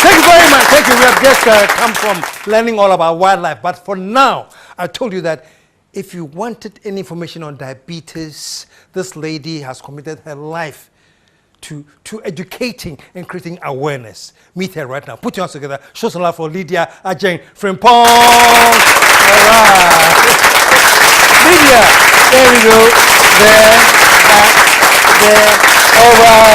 Thank you very much. Thank you. We have just come from learning all about wildlife. But for now, I told you that if you wanted any information on diabetes, this lady has committed her life to educating and creating awareness. Meet her right now. Put your hands together. Show some love for Lydia Agyen Frimpong. All right. Lydia, there we go. There, back, there. All right.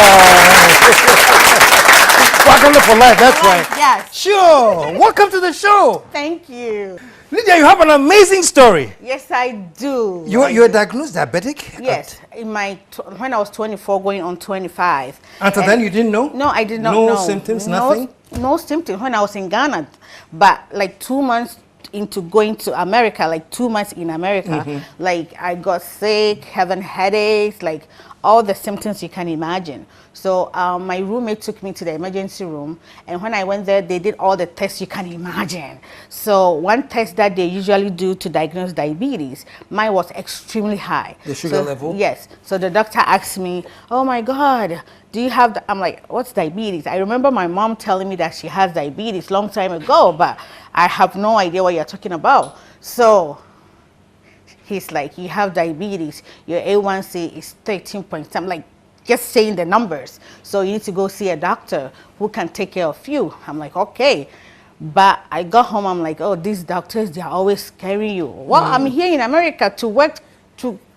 Welcome for life, that's right. Yes. Sure. Welcome to the show. Thank you. Lydia, you have an amazing story. Yes, I do. You were diagnosed diabetic? Yes. When I was 24, going on 25. Until then, you didn't know? No, I did not know. No symptoms, nothing? No symptoms when I was in Ghana. But like 2 months into going to America, like 2 months in America, like I got sick, having headaches, like all the symptoms you can imagine. So my roommate took me to the emergency room, and when I went there, they did all the tests you can imagine. So one test that they usually do to diagnose diabetes, mine was extremely high. The sugar level? Yes. So the doctor asked me, oh my God, do you have, I'm like, what's diabetes? I remember my mom telling me that she has diabetes long time ago, but I have no idea what you're talking about. So he's like, you have diabetes, your A1C is 13 point something, like just saying the numbers. So you need to go see a doctor who can take care of you. I'm like, okay. But I got home, I'm like, oh, these doctors, they're always scaring you. Well, I'm here in America to work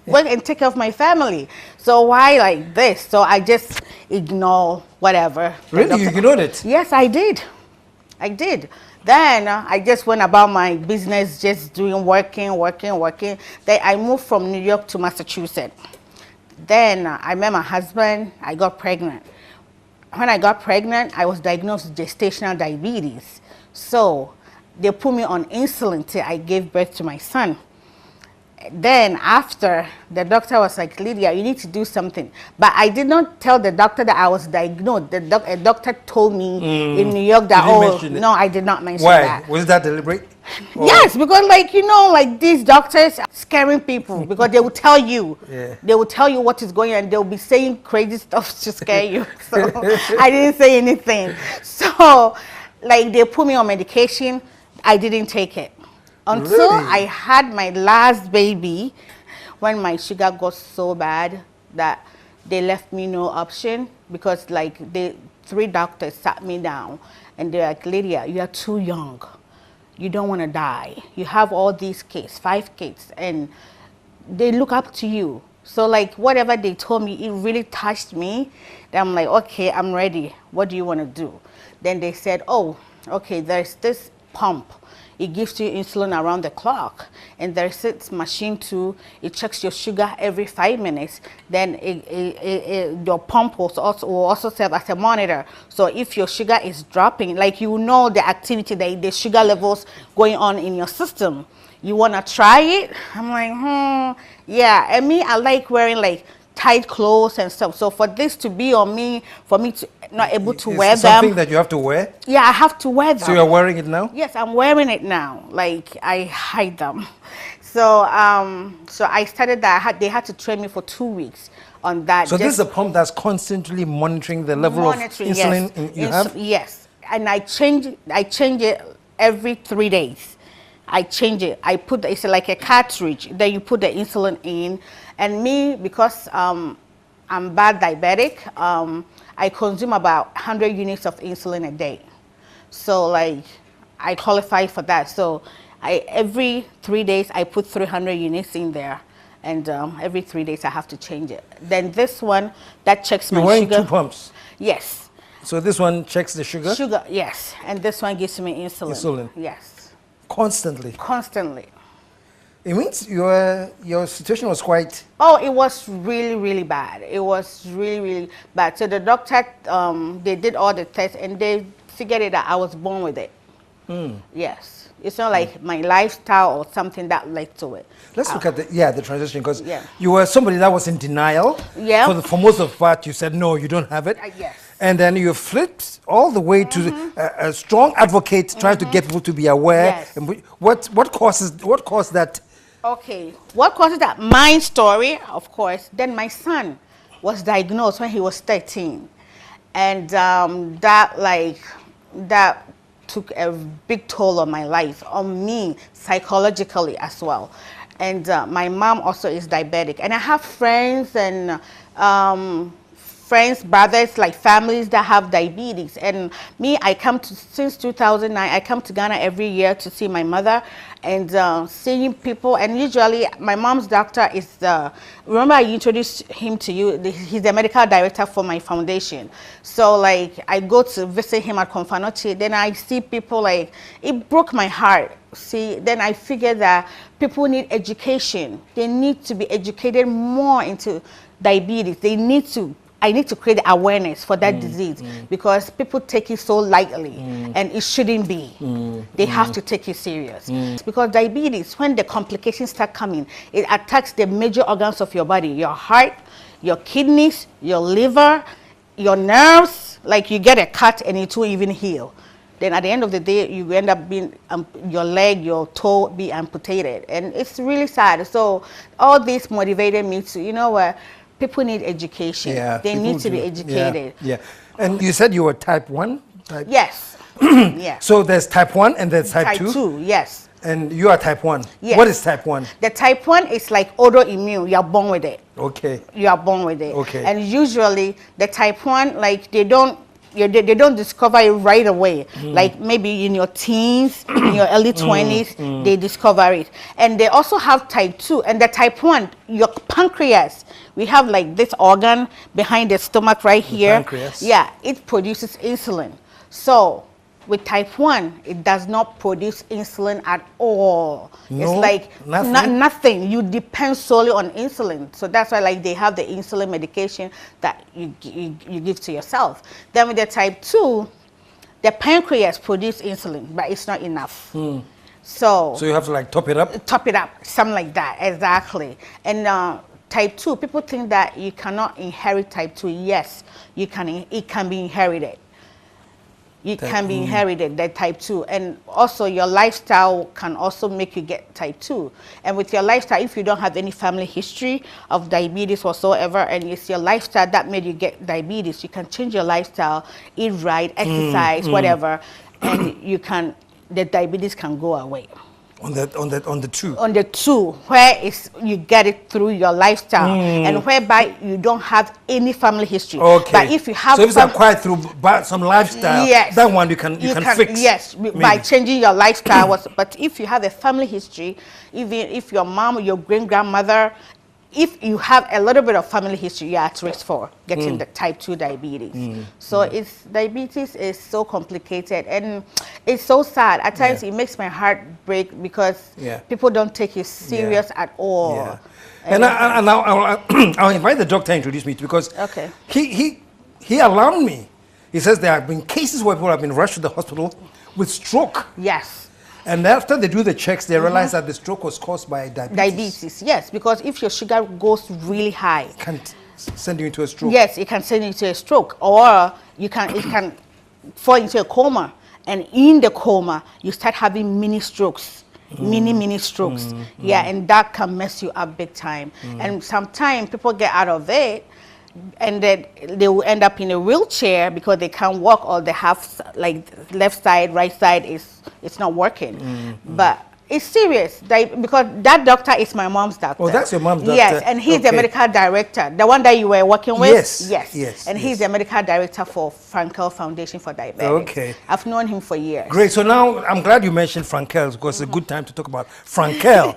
and take care of my family. So why like this? So I just ignore whatever. Really? You ignored it? Yes, I did. I did. Then I just went about my business, just doing working. Then I moved from New York to Massachusetts. Then I met my husband, I got pregnant. When I got pregnant, I was diagnosed with gestational diabetes. So they put me on insulin till I gave birth to my son. Then after, the doctor was like, Lydia, you need to do something. But I did not tell the doctor that I was diagnosed. A doctor told me in New York that, no, I did not mention that. Why? Was that deliberate? Yes, because like, you know, like these doctors are scaring people because they will tell you. They will tell you what is going on. They'll be saying crazy stuff to scare you. So I didn't say anything. So like they put me on medication. I didn't take it. Until I had my last baby, when my sugar got so bad that they left me no option, because like 3 doctors sat me down and they're like, Lydia, you are too young. You don't want to die. You have all these kids, 5 kids, and they look up to you. So like whatever they told me, it really touched me. Then I'm like, okay, I'm ready. What do you want to do? Then they said, oh, okay, there's this pump. It gives you insulin around the clock, and there's this machine too. It checks your sugar every 5 minutes. Then your pump will also serve as a monitor. So if your sugar is dropping, like you know the activity, the sugar levels going on in your system. You wanna try it? I'm like, yeah. And me, I like wearing like tight clothes and stuff. So for this to be on me, for me to not able to wear them. Something that you have to wear? Yeah, I have to wear them. So you're wearing it now? Yes, I'm wearing it now. Like I hide them. So so I started that. They had to train me for 2 weeks on that. So this is a pump that's constantly monitoring the level of insulin you have? Yes, and I change it every 3 days. I change it. It's like a cartridge. Then you put the insulin in. And me, because I'm bad diabetic, I consume about 100 units of insulin a day. So like, I qualify for that. So every 3 days, I put 300 units in there. And every 3 days, I have to change it. Then this one, that checks my sugar. You're wearing 2 pumps? Yes. So this one checks the sugar? Sugar, yes. And this one gives me insulin. Insulin? Yes. Constantly? Constantly. It means your situation was quite... Oh, it was really, really bad. It was really, really bad. So the doctor, they did all the tests and they figured it out I was born with it. Yes. It's not like my lifestyle or something that led to it. Let's look at the transition, because you were somebody that was in denial. Yeah. For most of that, you said, no, you don't have it. Yes. And then you flipped all the way to a strong advocate trying to get people to be aware. Yes. And what caused that? Okay, what causes that? My story, of course. Then my son was diagnosed when he was 13. And that like that took a big toll on my life, on me psychologically as well. And my mom also is diabetic, and I have friends and brothers, like families that have diabetes. And me, since 2009, I come to Ghana every year to see my mother and seeing people. And usually my mom's doctor is remember I introduced him to you, he's the medical director for my foundation. So like I go to visit him at Confanoche, then I see people, like it broke my heart. See, then I figured that people need education. They need to be educated more into diabetes. I need to create awareness for that disease because people take it so lightly and it shouldn't be. They have to take it serious. Because diabetes, when the complications start coming, it attacks the major organs of your body, your heart, your kidneys, your liver, your nerves. Like you get a cut and it will even heal. Then at the end of the day, you end up being, your leg, your toe be amputated. And it's really sad. So all this motivated me to, you know what, people need education. Yeah, they need to be educated. Yeah. And you said you were type 1? Yes. Yeah. So there's type 1 and there's type 2? Type 2, yes. And you are type 1? Yes. What is type 1? The type 1 is like autoimmune. You are born with it. Okay. You are born with it. Okay. And usually the type 1, like they don't discover it right away. Like maybe in your teens, in your early 20s, they discover it. And they also have type 2. And the type 1, your pancreas, we have like this organ behind the stomach right here. Pancreas. Yeah, it produces insulin. So with type 1, it does not produce insulin at all. No, it's like nothing? nothing. You depend solely on insulin. So that's why like they have the insulin medication that you give to yourself. Then with the type 2, the pancreas produces insulin, but it's not enough. So you have to like top it up? Top it up, something like that, exactly. And type 2, people think that you cannot inherit type 2. Yes, you can. It can be inherited. It can be inherited, that type 2. And also your lifestyle can also make you get type 2. And with your lifestyle, if you don't have any family history of diabetes whatsoever, and it's your lifestyle that made you get diabetes, you can change your lifestyle, eat right, exercise, whatever, and the diabetes can go away. On the 2? On the 2, where you get it through your lifestyle, and whereby you don't have any family history. Okay. But if you have, so if it's acquired through some lifestyle, yes, that one you can fix. Yes, maybe. by changing your lifestyle. But if you have a family history, even if your mom or your great-grandmother, if you have a little bit of family history, you're at risk for getting the type 2 diabetes. So diabetes is so complicated and it's so sad. At times it makes my heart break because people don't take it serious at all. Yeah. And I'll invite the doctor to introduce me to, because he alarmed me. He says there have been cases where people have been rushed to the hospital with stroke. Yes. And after they do the checks, they realize that the stroke was caused by diabetes. Diabetes, yes, because if your sugar goes really high, it can send you into a stroke. Yes, it can send you into a stroke, or it can fall into a coma. And in the coma, you start having mini strokes, mini strokes. Yeah, and that can mess you up big time. And sometimes people get out of it, and then they will end up in a wheelchair because they can't walk, or they have like left side, right side it's not working. But it's serious because that doctor is my mom's doctor. Oh, that's your mom's doctor. Yes, and he's the medical director, the one that you were working with. Yes. And he's the medical director for Frankel Foundation for Diabetics. Okay. I've known him for years. Great. So now I'm glad you mentioned Frankel, because it's a good time to talk about Frankel.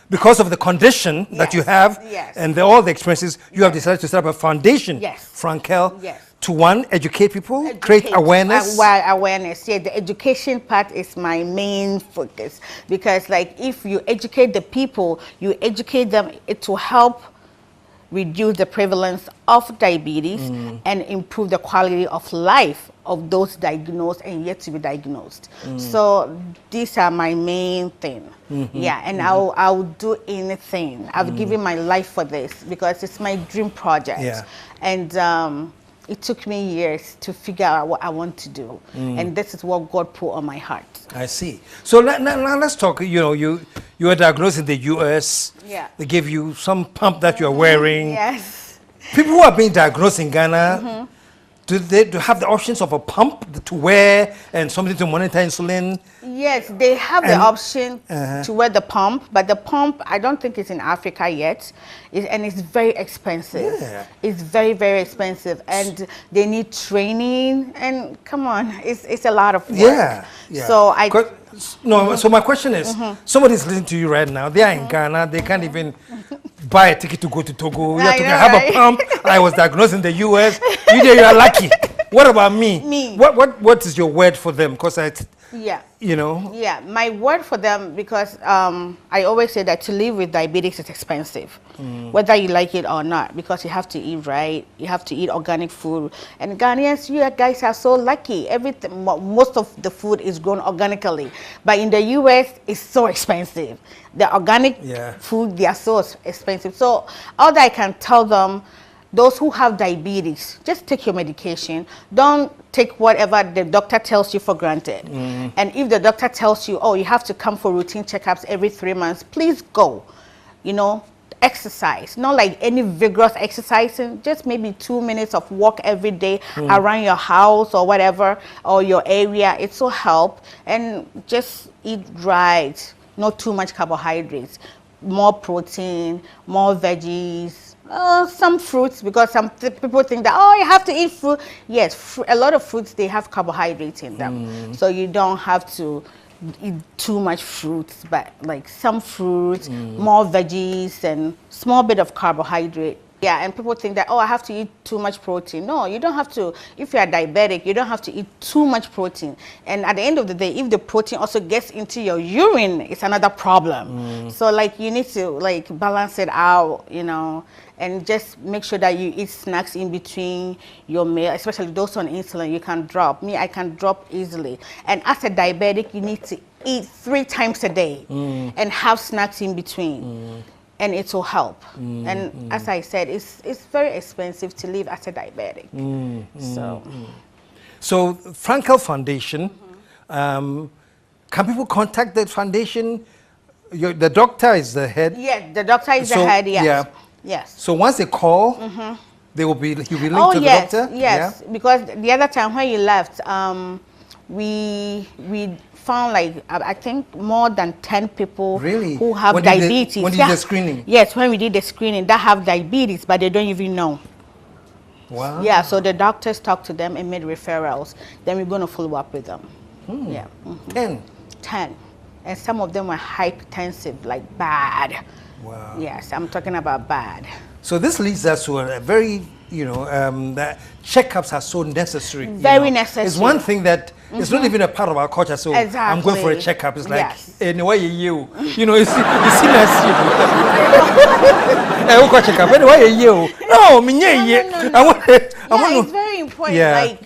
Because of the condition that you have and all the experiences, you have decided to set up a foundation, Frankel, to educate people, create awareness. Awareness, yeah. The education part is my main focus, because like if you educate the people, you educate them, it will help reduce the prevalence of diabetes and improve the quality of life of those diagnosed and yet to be diagnosed. So these are my main thing. Yeah, and I'll do anything. I've given my life for this because it's my dream project. And it took me years to figure out what I want to do. And this is what God put on my heart. I see. So now let's talk. You were diagnosed in the US. Yeah. They gave you some pump that you're wearing. Yes. People who are being diagnosed in Ghana do they have the options of a pump to wear and something to monitor insulin? Yes, they have the option to wear the pump, but the pump, I don't think it's in Africa yet, and it's very expensive. Yeah. It's very, very expensive, and they need training, and come on, it's a lot of work. Yeah, yeah. So so my question is, somebody's listening to you right now, they are in Ghana, they can't even buy a ticket to go to Togo. You have to have a pump. I was diagnosed in the US. You are lucky. What about me? Me. What is your word for them? Because you know. Yeah, my word for them, because I always say that to live with diabetes is expensive, whether you like it or not, because you have to eat right, you have to eat organic food. And Ghanaians, you guys are so lucky. Everything, most of the food is grown organically, but in the US, it's so expensive. The organic food, they are so expensive. So all that I can tell them, those who have diabetes, just take your medication. Don't take whatever the doctor tells you for granted. And if the doctor tells you, oh, you have to come for routine checkups every 3 months, please go. You know, exercise. Not like any vigorous exercising, just maybe 2 minutes of walk every day around your house or whatever, or your area. It will help. And just eat right, not too much carbohydrates, more protein, more veggies, some fruits, because some people think that, oh, you have to eat fruit. Yes, a lot of fruits, they have carbohydrates in them. So you don't have to eat too much fruits, but like some fruits, more veggies, and small bit of carbohydrate. Yeah, and people think that, oh, I have to eat too much protein. No, you don't have to. If you are diabetic, you don't have to eat too much protein. And at the end of the day, if the protein also gets into your urine, it's another problem. So like you need to like balance it out, you know, and just make sure that you eat snacks in between your meal, especially those on insulin. You can drop. Me, I can drop easily. And as a diabetic, you need to eat 3 times a day and have snacks in between. And it will help. And as I said, it's very expensive to live as a diabetic. So Frankel Foundation, can people contact the foundation? The doctor is the head. Yes, the doctor is the head. Yes. Yeah. Yes. So once they call, he'll be linked to the doctor. Yes, because the other time when you left, we found like I think more than 10 people who have diabetes. When you did the screening? Yes, when we did the screening, that have diabetes, but they don't even know. Wow. Yeah, so the doctors talked to them and made referrals. Then we're going to follow up with them. Yeah. 10? 10. And some of them were hypertensive, like bad. Wow. Yes, I'm talking about bad. So this leads us to a very, that checkups are so necessary. Very necessary. It's one thing that it's not even a part of our culture. So I'm going for a checkup. It's like, anyway, you see us. I want to check up. Anyway, you. No, it's very important.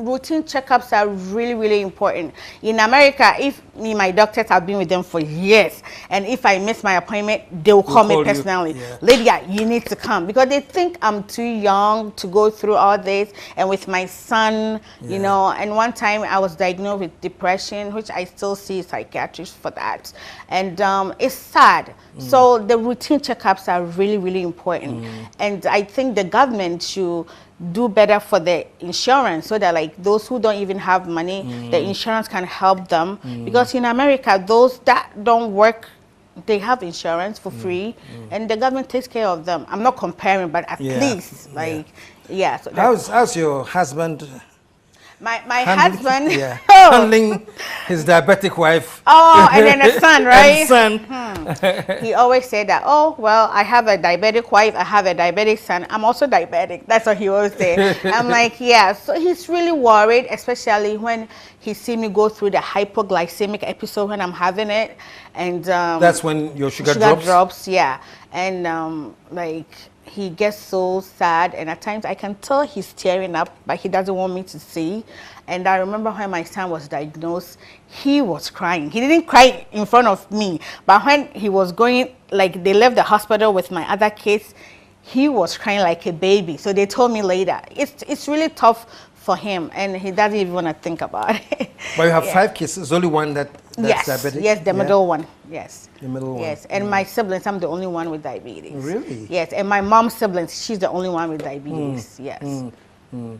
Routine checkups are really, really important. In America, if my doctors have been with them for years, and if I miss my appointment, they will call me personally. Lydia, you need to come, because they think I'm too young to go through all this. And with my son, and one time I was diagnosed with depression, which I still see a psychiatrist for that. And it's sad. So the routine checkups are really, really important. And I think the government should do better for the insurance, so that like those who don't even have money, the insurance can help them. Because in America, those that don't work, they have insurance for free, and the government takes care of them. I'm not comparing, but at least so how's your husband? My husband handling his diabetic wife. Oh, and then a son, right? And son. He always said that, oh, well, I have a diabetic wife, I have a diabetic son, I'm also diabetic. That's what he always say. I'm like, yeah. So he's really worried, especially when he see me go through the hypoglycemic episode when I'm having it. And that's when your sugar drops. Yeah. And he gets so sad, and at times I can tell he's tearing up, but he doesn't want me to see. And I remember when my son was diagnosed, he was crying. He didn't cry in front of me, but when he was going, like they left the hospital with my other kids, he was crying like a baby. So they told me later, it's really tough for him, and he doesn't even want to think about it. But you have 5 kids. There's only one that's diabetic? Yes, the middle one. Yes. The middle one. Yes, and my siblings, I'm the only one with diabetes. Really? Yes, and my mom's siblings, she's the only one with diabetes. Yes.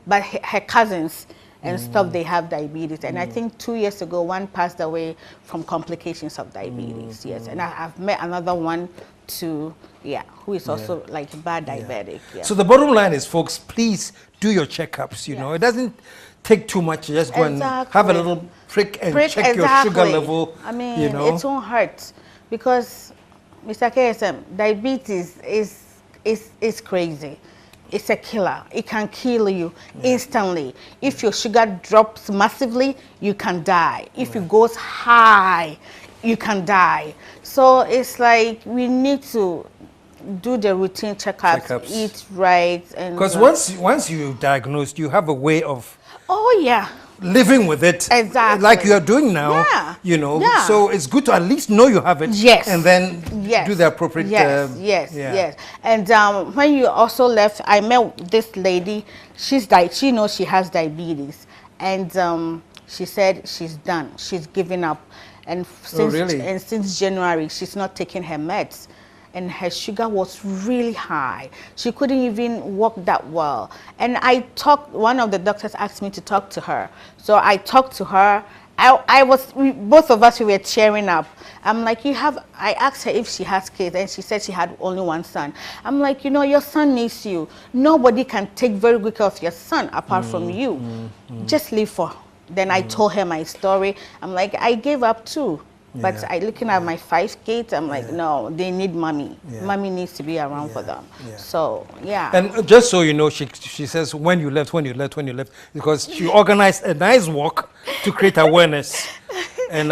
but her cousins and stuff, they have diabetes. And I think 2 years ago, one passed away from complications of diabetes. Yes, and I've met another one too. Yeah, who is also like bad diabetic. Yeah. So the bottom line is, folks, please do your checkups. You know, it doesn't take too much. You just go and have a little prick and check your sugar level. I mean, you know, it won't hurt because, Mr. KSM, diabetes is crazy. It's a killer. It can kill you instantly. If your sugar drops massively, you can die. If it goes high, you can die. So it's like we need to do the routine checkups, eat right, and because once you're diagnosed, you have a way of living with it, exactly, like you are doing now. Yeah. You know, so it's good to at least know you have it. Yes. And then do the appropriate. Yes. And when you also left, I met this lady. She knows she has diabetes, and she said she's done. She's given up, and since January, she's not taking her meds. And her sugar was really high. She couldn't even walk that well. And one of the doctors asked me to talk to her. So I talked to her. Both of us, we were cheering up. I'm like, I asked her if she has kids, and she said she had only one son. I'm like, your son needs you. Nobody can take very good care of your son apart from you. Just live for her. Then I told her my story. I'm like, I gave up too. But looking at my 5 kids, I'm like, no, they need mommy. Mommy needs to be around for them. So, And just so you know, she says when you left, because she organized a nice walk to create awareness. And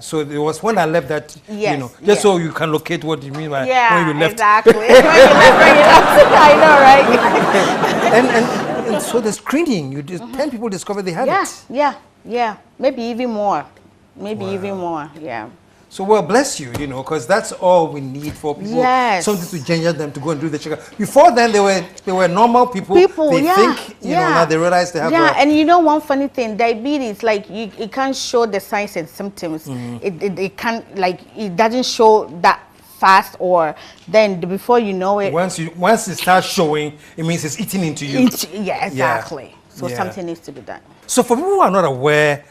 so it was when I left that, just so you can locate what you mean by when you left. Exactly. When you left, I know, right? and so the screening, 10 people discovered they had it. Yeah. Maybe even more. Even more, So, well, bless you, because that's all we need for people. Something to ginger them to go and do the checkup. Before then, they were normal people. They think, now they realize they have and one funny thing, diabetes, like, it can't show the signs and symptoms. It can't, like, it doesn't show that fast, or then before you know it. Once it starts showing, it means it's eating into you. Exactly. So something needs to be done. So for people who are not aware,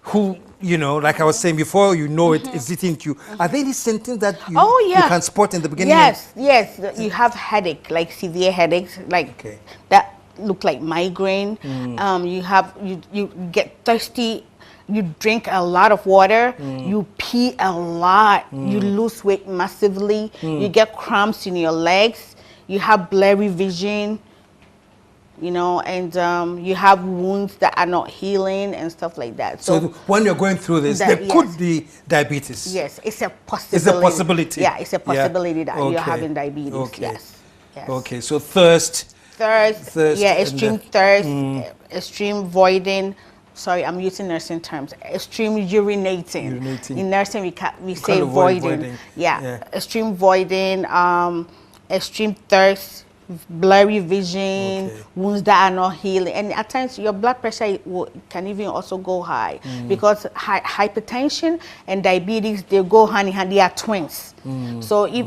who, like I was saying before, it's eating into you. Are there any symptoms that you can spot in the beginning? Yes. You have headache, like severe headaches, like that look like migraine. You get thirsty. You drink a lot of water. You pee a lot. You lose weight massively. You get cramps in your legs. You have blurry vision. And you have wounds that are not healing and stuff like that. So when you're going through this, there could be diabetes. Yes, it's a possibility. It's a possibility. Yeah, it's a possibility that you're having diabetes. Yes. Okay, so thirst, extreme thirst, extreme voiding. Sorry, I'm using nursing terms. Extreme urinating. In nursing, we say voiding. Extreme voiding, extreme thirst, blurry vision, wounds that are not healing, and at times your blood pressure can even also go high because hypertension and diabetes, they go hand in hand. They are twins. So if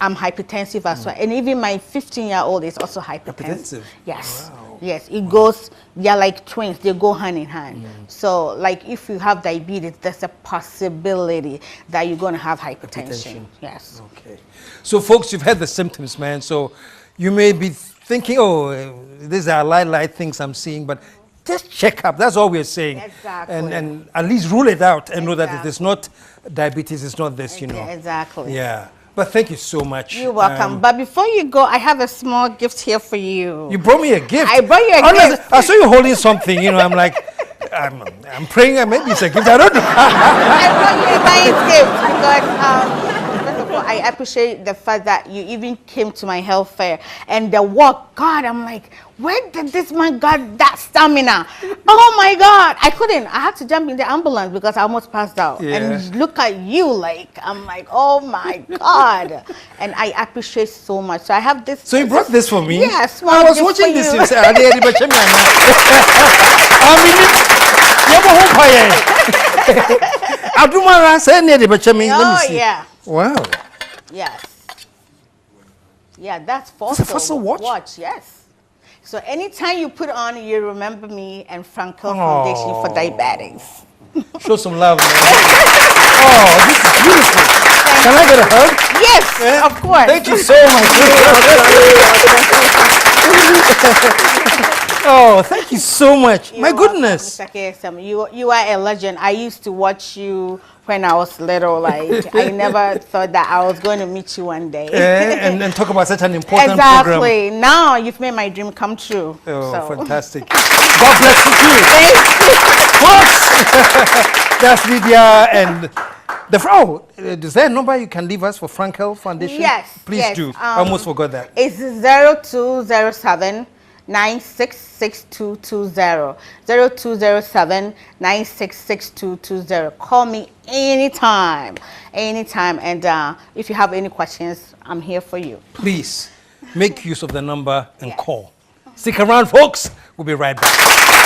I'm hypertensive as well, and even my 15-year-old is also hypertensive. Yes. Wow. Yes, it goes. They're like twins. They go hand in hand. So, like, if you have diabetes, there's a possibility that you're going to have hypertension. Yes. Okay. So, folks, you've had the symptoms, man. So, you may be thinking, oh, these are light things I'm seeing, but just check up. That's all we're saying. Exactly. And at least rule it out and know that it is not diabetes. It's not this, Exactly. Yeah. But thank you so much. You're welcome. But before you go, I have a small gift here for you. You brought me a gift. I brought you a gift. I saw you holding something. I'm like, I'm praying. Maybe it's a gift. I don't know. I brought you a nice gift because first of all, I appreciate the fact that you even came to my health fair and the walk. God, I'm like, where did this man got that stamina? Oh my God, I couldn't. I had to jump in the ambulance because I almost passed out. And look at you, like, I'm like, oh my God. And I appreciate so much. So I have this. So you brought this for me? Yes. I was watching this. You said, oh yeah. Wow. Yes. Yeah, that's fossil. It's a fossil watch? Yes. So anytime you put on, you remember me and Frankel Foundation for Diabetics. Show some love, man. Oh, this is beautiful. Can I get a hug? Yes, of course. Thank you so much. Oh, thank you so much. My goodness. Mr. KSM, you are a legend. I used to watch you when I was little. Like I never thought that I was going to meet you one day. And talk about such an important Exactly. program. Now you've made my dream come true. Oh, so. fantastic. God bless you too. Thank you. Folks, that's Lydia and is there a number you can leave us for Frankel Foundation? Yes. Please do. I almost forgot that. It's 0207 966220. 0207 966220. Call me anytime. And if you have any questions, I'm here for you. Please make use of the number and call. Stick around, folks. We'll be right back.